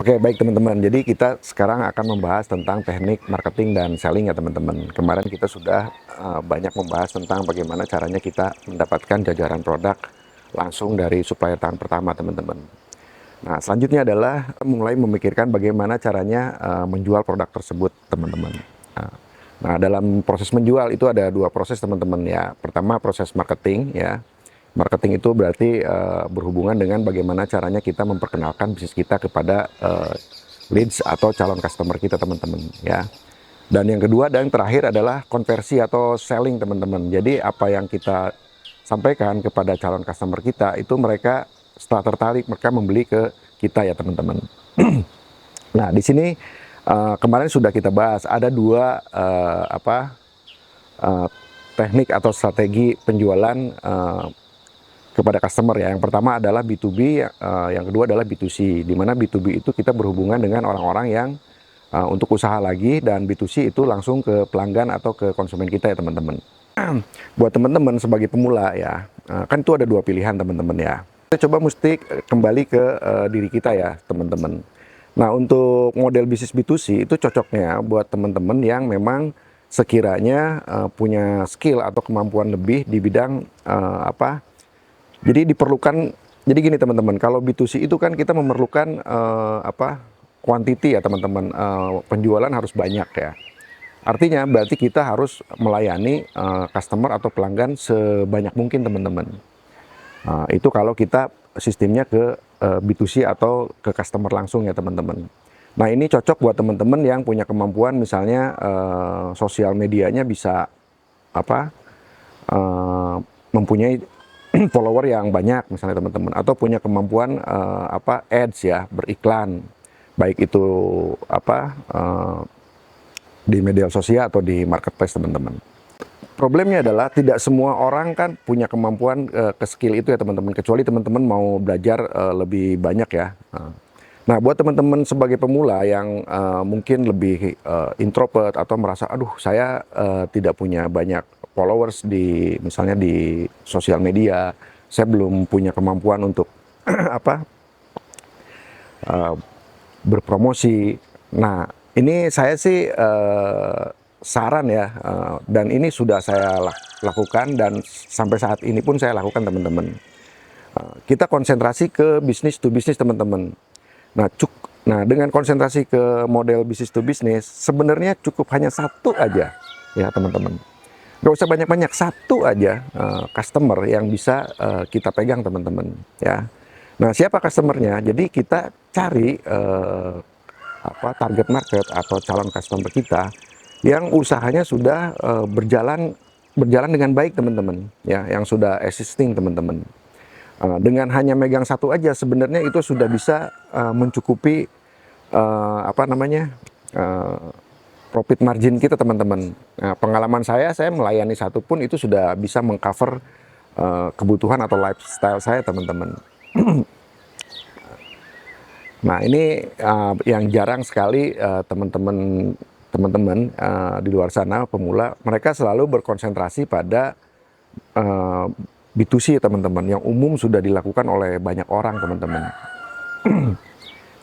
Oke, baik teman-teman. Jadi kita sekarang akan membahas tentang teknik marketing dan selling ya teman-teman. Kemarin kita sudah banyak membahas tentang bagaimana caranya kita mendapatkan jajaran produk langsung dari supplier tangan pertama teman-teman. Nah, selanjutnya adalah mulai memikirkan bagaimana caranya menjual produk tersebut teman-teman. Nah, dalam proses menjual itu ada dua proses teman-teman ya. Pertama proses marketing ya. Marketing itu berarti berhubungan dengan bagaimana caranya kita memperkenalkan bisnis kita kepada leads atau calon customer kita teman-teman ya. Dan yang kedua dan yang terakhir adalah konversi atau selling teman-teman. Jadi apa yang kita sampaikan kepada calon customer kita itu mereka setelah tertarik mereka membeli ke kita ya teman-teman. Nah di sini kemarin sudah kita bahas ada dua teknik atau strategi penjualan kepada customer ya. Yang pertama adalah B2B, yang kedua adalah B2C. Di mana B2B itu kita berhubungan dengan orang-orang yang untuk usaha lagi, dan B2C itu langsung ke pelanggan atau ke konsumen kita ya teman-teman. Buat teman-teman sebagai pemula ya, kan itu ada dua pilihan teman-teman ya. Kita coba mesti kembali ke diri kita ya teman-teman. Nah untuk model bisnis B2C itu cocoknya buat teman-teman yang memang sekiranya punya skill atau kemampuan lebih di bidang jadi diperlukan, jadi gini teman-teman, kalau B2C itu kan kita memerlukan quantity ya teman-teman, penjualan harus banyak ya. Artinya berarti kita harus melayani customer atau pelanggan sebanyak mungkin teman-teman. Itu kalau kita sistemnya ke B2C atau ke customer langsung ya teman-teman. Nah ini cocok buat teman-teman yang punya kemampuan misalnya sosial medianya bisa mempunyai follower yang banyak misalnya teman-teman, atau punya kemampuan ads ya, beriklan, baik itu di media sosial atau di marketplace teman-teman. Problemnya adalah tidak semua orang kan punya kemampuan ke skill itu ya teman-teman, kecuali teman-teman mau belajar lebih banyak ya. Nah buat teman-teman sebagai pemula yang mungkin lebih introvert atau merasa aduh saya tidak punya banyak followers di misalnya di sosial media, saya belum punya kemampuan untuk berpromosi. Nah ini saya sih saran ya, dan ini sudah saya lakukan dan sampai saat ini pun saya lakukan teman-teman. Kita konsentrasi ke bisnis to bisnis teman-teman. Nah dengan konsentrasi ke model bisnis to bisnis sebenarnya cukup hanya satu aja ya teman-teman. Gak usah banyak-banyak, satu aja customer yang bisa kita pegang teman-teman ya. Nah siapa customernya? Jadi kita cari target market atau calon customer kita yang usahanya sudah berjalan dengan baik teman-teman ya, yang sudah existing teman-teman. Dengan hanya megang satu aja sebenarnya itu sudah bisa mencukupi profit margin kita teman-teman. Nah, pengalaman saya melayani satu pun itu sudah bisa mengcover kebutuhan atau lifestyle saya teman-teman. Nah ini yang jarang sekali teman-teman di luar sana pemula, mereka selalu berkonsentrasi pada B2C teman-teman, yang umum sudah dilakukan oleh banyak orang teman-teman.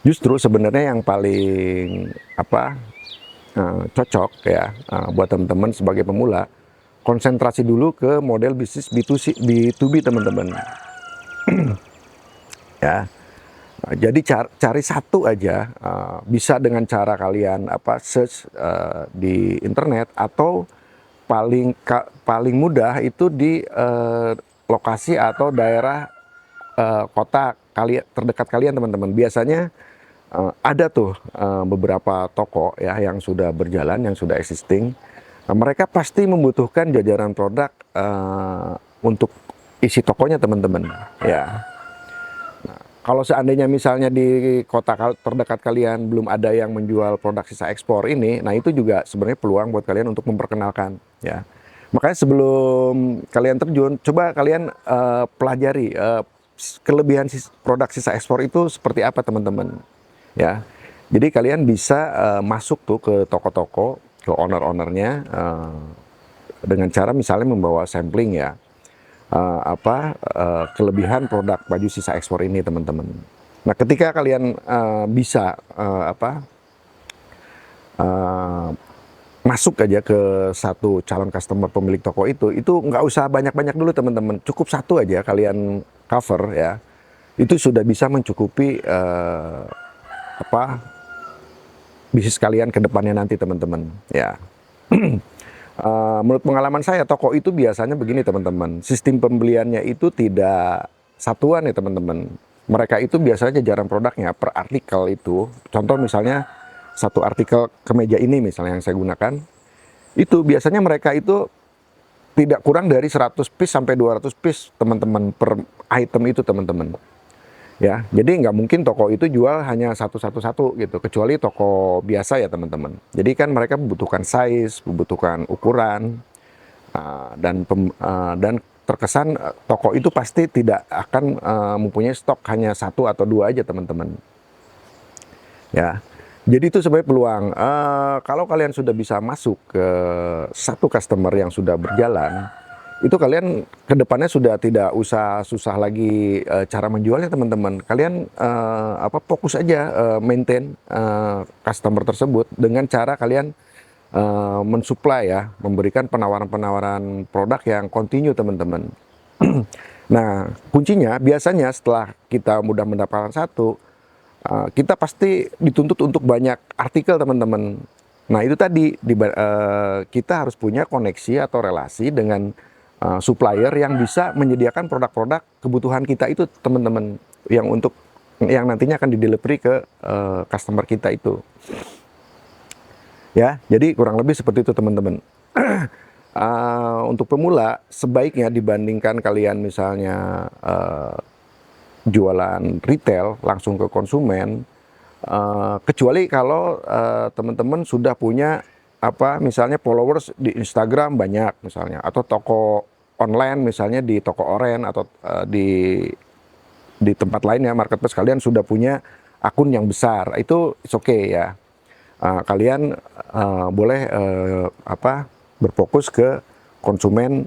Justru sebenarnya yang paling cocok ya buat teman-teman sebagai pemula, konsentrasi dulu ke model bisnis B2C, B2B teman-teman. Ya. Jadi cari satu aja, bisa dengan cara kalian search di internet, atau paling mudah itu di lokasi atau daerah kota terdekat kalian teman-teman. Biasanya ada tuh beberapa toko ya yang sudah berjalan, yang sudah existing. Mereka pasti membutuhkan jajaran produk untuk isi tokonya teman-teman ya. Kalau seandainya misalnya di kota terdekat kalian belum ada yang menjual produk sisa ekspor ini, nah itu juga sebenarnya peluang buat kalian untuk memperkenalkan ya. Makanya sebelum kalian terjun, coba kalian pelajari kelebihan produk sisa ekspor itu seperti apa teman-teman ya. Jadi kalian bisa masuk tuh ke toko-toko, ke owner-ownernya dengan cara misalnya membawa sampling ya. Kelebihan produk baju sisa ekspor ini teman-teman. Nah, ketika kalian bisa uh, masuk aja ke satu calon customer pemilik toko itu nggak usah banyak-banyak dulu teman-teman, cukup satu aja kalian cover ya, itu sudah bisa mencukupi bisnis kalian ke depannya nanti teman-teman ya. Menurut pengalaman saya, toko itu biasanya begini teman-teman, sistem pembeliannya itu tidak satuan ya teman-teman. Mereka itu biasanya jajaran produknya per artikel itu. Contoh misalnya satu artikel kemeja ini misalnya yang saya gunakan, itu biasanya mereka itu tidak kurang dari 100 piece sampai 200 piece teman-teman per item itu teman-teman. Ya, jadi nggak mungkin toko itu jual hanya satu gitu, kecuali toko biasa ya teman-teman. Jadi kan mereka membutuhkan size, membutuhkan ukuran, dan terkesan toko itu pasti tidak akan mempunyai stok hanya satu atau dua aja teman-teman. Ya, jadi itu sebenarnya peluang. Kalau kalian sudah bisa masuk ke satu customer yang sudah berjalan, itu kalian kedepannya sudah tidak usah susah lagi cara menjualnya teman-teman. Kalian fokus aja maintain customer tersebut dengan cara kalian mensuplai ya, memberikan penawaran-penawaran produk yang continue teman-teman. Nah, kuncinya biasanya setelah kita mudah mendapatkan satu, kita pasti dituntut untuk banyak artikel teman-teman. Nah itu tadi kita harus punya koneksi atau relasi dengan supplier yang bisa menyediakan produk-produk kebutuhan kita itu teman-teman, yang nantinya akan didelivery ke customer kita itu. Ya, jadi kurang lebih seperti itu teman-teman. Untuk pemula sebaiknya dibandingkan kalian misalnya jualan retail langsung ke konsumen, kecuali kalau teman-teman sudah punya misalnya followers di Instagram banyak misalnya, atau toko online misalnya di toko oren atau di tempat lainnya marketplace kalian sudah punya akun yang besar, itu it's okay ya. Kalian boleh berfokus ke konsumen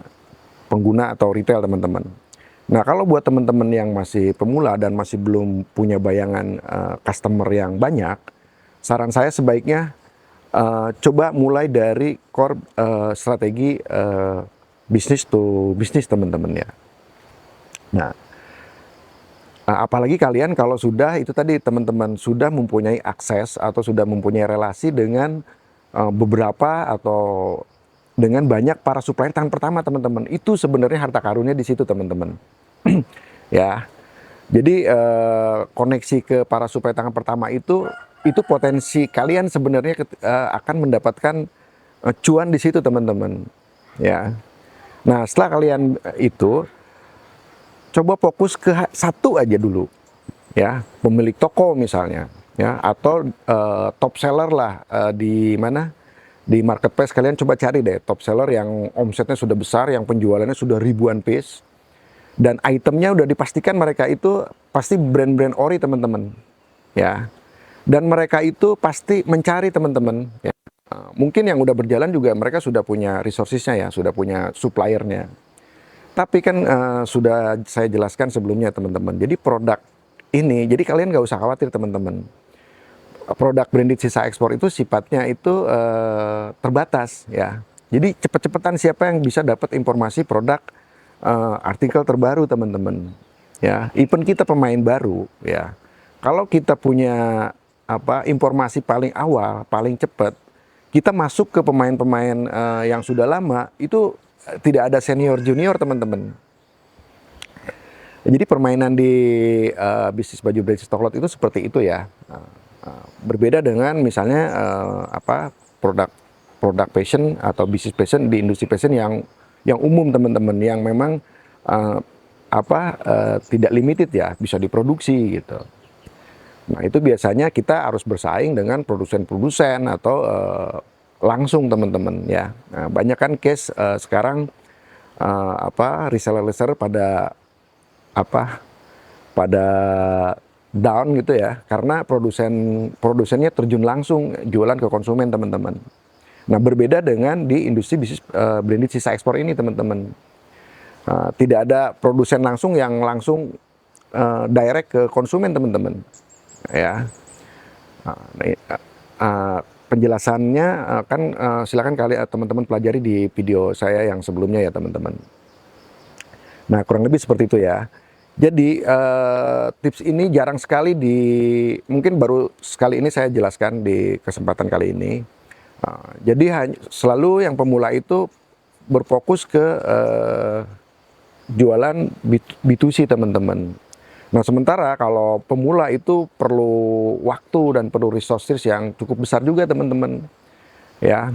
pengguna atau retail teman-teman. Nah, kalau buat teman-teman yang masih pemula dan masih belum punya bayangan customer yang banyak, saran saya sebaiknya coba mulai dari core strategi bisnis to bisnis teman-teman ya. Nah, apalagi kalian kalau sudah itu tadi teman-teman sudah mempunyai akses atau sudah mempunyai relasi dengan beberapa atau dengan banyak para supplier tangan pertama teman-teman, itu sebenarnya harta karunnya di situ teman-teman. Ya, jadi koneksi ke para supplier tangan pertama itu potensi kalian sebenarnya akan mendapatkan cuan di situ teman-teman. Ya, nah setelah kalian itu coba fokus ke satu aja dulu, ya, pemilik toko misalnya, ya, atau top seller lah di mana. Di marketplace kalian coba cari deh top seller yang omsetnya sudah besar, yang penjualannya sudah ribuan piece, dan itemnya udah dipastikan mereka itu pasti brand-brand ori teman-teman, ya. Dan mereka itu pasti mencari teman-teman. Ya. Mungkin yang udah berjalan juga mereka sudah punya resourcesnya ya, sudah punya suppliernya. Tapi kan sudah saya jelaskan sebelumnya teman-teman. Jadi produk ini, jadi kalian nggak usah khawatir teman-teman. Produk branded sisa ekspor itu sifatnya itu terbatas ya. Jadi cepet-cepetan siapa yang bisa dapat informasi produk artikel terbaru teman-teman. Ya, even kita pemain baru ya. Kalau kita punya informasi paling awal, paling cepat, kita masuk ke pemain-pemain yang sudah lama itu tidak ada senior junior teman-teman. Jadi permainan di bisnis baju brand stock lot itu seperti itu ya. Berbeda dengan misalnya produk fashion atau bisnis fashion di industri fashion yang umum teman-teman, yang memang tidak limited ya, bisa diproduksi gitu. Nah itu biasanya kita harus bersaing dengan produsen-produsen atau langsung teman-teman ya. Nah, banyak kan case sekarang reseller pada down gitu ya, karena produsennya terjun langsung jualan ke konsumen teman-teman. Nah berbeda dengan di industri bisnis branded sisa ekspor ini teman-teman, tidak ada produsen langsung yang langsung direct ke konsumen teman-teman, ya. Penjelasannya kan silakan teman-teman pelajari di video saya yang sebelumnya ya teman-teman. Nah, kurang lebih seperti itu ya. Jadi tips ini jarang sekali mungkin baru sekali ini saya jelaskan di kesempatan kali ini. Jadi selalu yang pemula itu berfokus ke jualan B2C teman-teman. Nah, sementara kalau pemula itu perlu waktu dan perlu resources yang cukup besar juga teman-teman. Ya,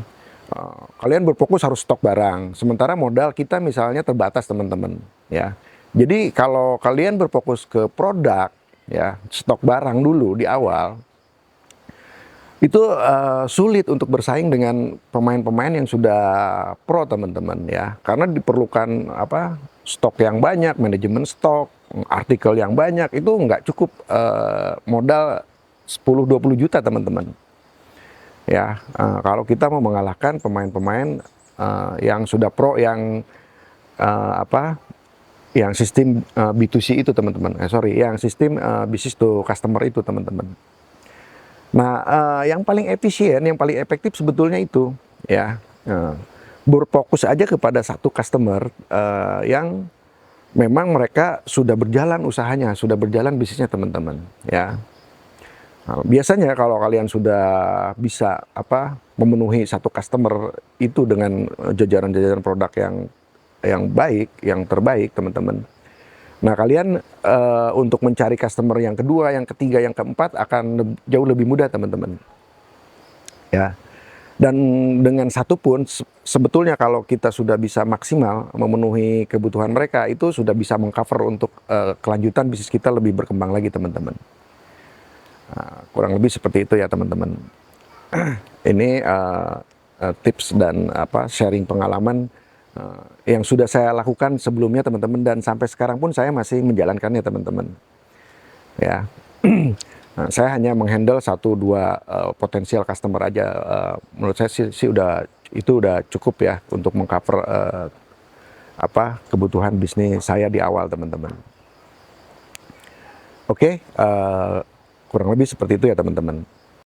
kalian berfokus harus stok barang. Sementara modal kita misalnya terbatas teman-teman. Ya, jadi kalau kalian berfokus ke produk, ya stok barang dulu di awal, itu sulit untuk bersaing dengan pemain-pemain yang sudah pro teman-teman ya, karena diperlukan stok yang banyak, manajemen stok, artikel yang banyak, itu nggak cukup modal 10-20 juta teman-teman ya. Kalau kita mau mengalahkan pemain-pemain yang sudah pro, yang yang sistem B2C itu teman-teman, yang sistem business to customer itu teman-teman. Nah, yang paling efisien, yang paling efektif sebetulnya itu ya, berfokus aja kepada satu customer yang memang mereka sudah berjalan usahanya, sudah berjalan bisnisnya teman-teman ya. Nah, biasanya kalau kalian sudah bisa memenuhi satu customer itu dengan jajaran-jajaran produk yang baik, yang terbaik teman-teman. Nah, kalian untuk mencari customer yang kedua, yang ketiga, yang keempat akan jauh lebih mudah teman-teman. Ya. Dan dengan satu pun sebetulnya kalau kita sudah bisa maksimal memenuhi kebutuhan mereka, itu sudah bisa mengcover untuk kelanjutan bisnis kita lebih berkembang lagi teman-teman. Kurang lebih seperti itu ya teman-teman. Ini tips dan sharing pengalaman yang sudah saya lakukan sebelumnya teman-teman, dan sampai sekarang pun saya masih menjalankannya teman-teman ya. Nah, saya hanya menghandle 1-2 potensial customer aja. Menurut saya sih itu udah cukup ya untuk mengcover kebutuhan bisnis saya di awal teman-teman. Oke, kurang lebih seperti itu ya teman-teman.